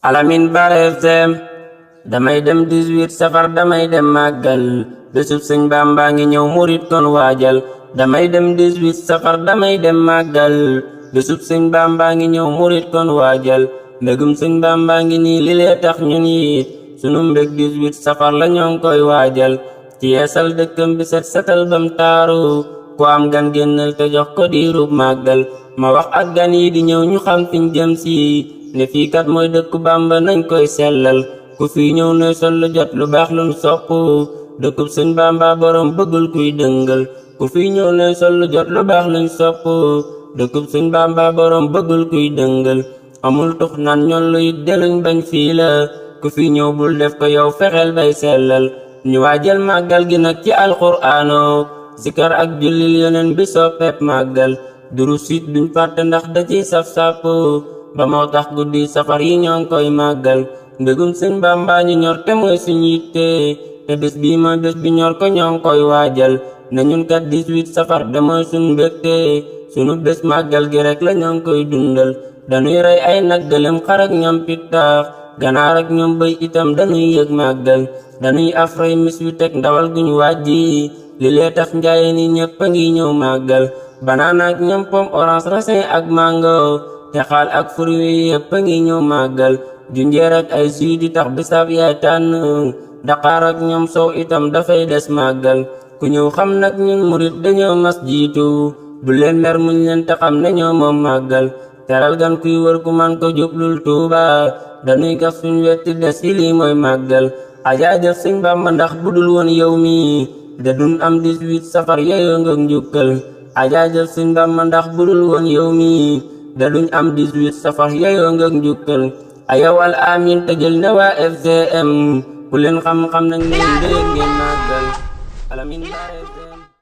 Alamin Bara FM damay dem 18 safar damay dem màggal bésub Sëñ Bamba ngi ñëw murit kon waajal damay dem 18 safar damay dem màggal bésub Sëñ Bamba ngi ñëw murit kon waajal mbégum Sëñ Bamba ngi nii li lee tax ñun it sunu mbég 18 safar la ñoo ngi koy waajal ci yeesal dëkkam bi set setal bam taaru ku am gan génnal te jox ko diirub màggal ma wax ak gan yi di ñëw ñu xam fiñ jëm si ne fii kat mooy dëkku Bamba nañ koy sellal ku fii ñëw ne sol lu jot lu baax luñ sopp dëkkub Sëñ Bamba borom bëggul kuy dëngal ku fii ñëw ne sol lu jot lu baax luñ sopp dëkkub Sëñ Bamba borom bëggul kuy dëngal amul tux naan ñoon lu it deluñ bañ fii la ku fii ñëw bul def ko yow fexeel bay sellal ñu waajal màggal gi nag ci alxuraano zikar ak jullil yeneen bi soppeep màggal duru sit duñ fàtte ndax da ciy saf-sàpp ba moo tax guddi safar yi ñoo ngi koy màggal mbégum Sëñ Bamba ñu ñor te mooy suñ yitte te bés bii mooy bés bi ñor ko ñoo ngi koy waajal na ñun kat 18 safar da mooy suñ mbégte sunu bés màggal gi rek la ñoo ngi koy dundal dañuy rey ay nag gëlëm xar ak ñoom pittaax ganaar ak ñoom bëy itam dañuy yëg màggal dañuy afray mis wi teg ndawal guñ wàjji li lee tax njaaye ni ñëpp a ngi ñëw màggal banaan ak ñoom pomme orange raisin ak mango te xaal ak fruit yi yëpp a ngi ñëw màggal junjeer ak ay suy di tax bisaab yaay tànn daqaar ak ñoom soow itam dafay des màggal ku ñëw xam nag ñun murit dañoo mas jiitu bu leen mer muñ leen te xam ne ñoo moom màggal teral gan kuy wër ku man ko jublul Tuuba dañuy gas suñ wetti des yi lii mooy màggal ajaajëf Sëñ Bamba ndax budul woon yow mi da dun am 18 safar yeyoo nga njukkal ajaajëf Sëñ Bamba ndax budul woon yow mi da duñ am 18 safar yeyoo nga njukkal ayaw al amin te jël ne waa FCM ku leen xam-xam nañ leen dégg ngeen màggal Alamin Bara FM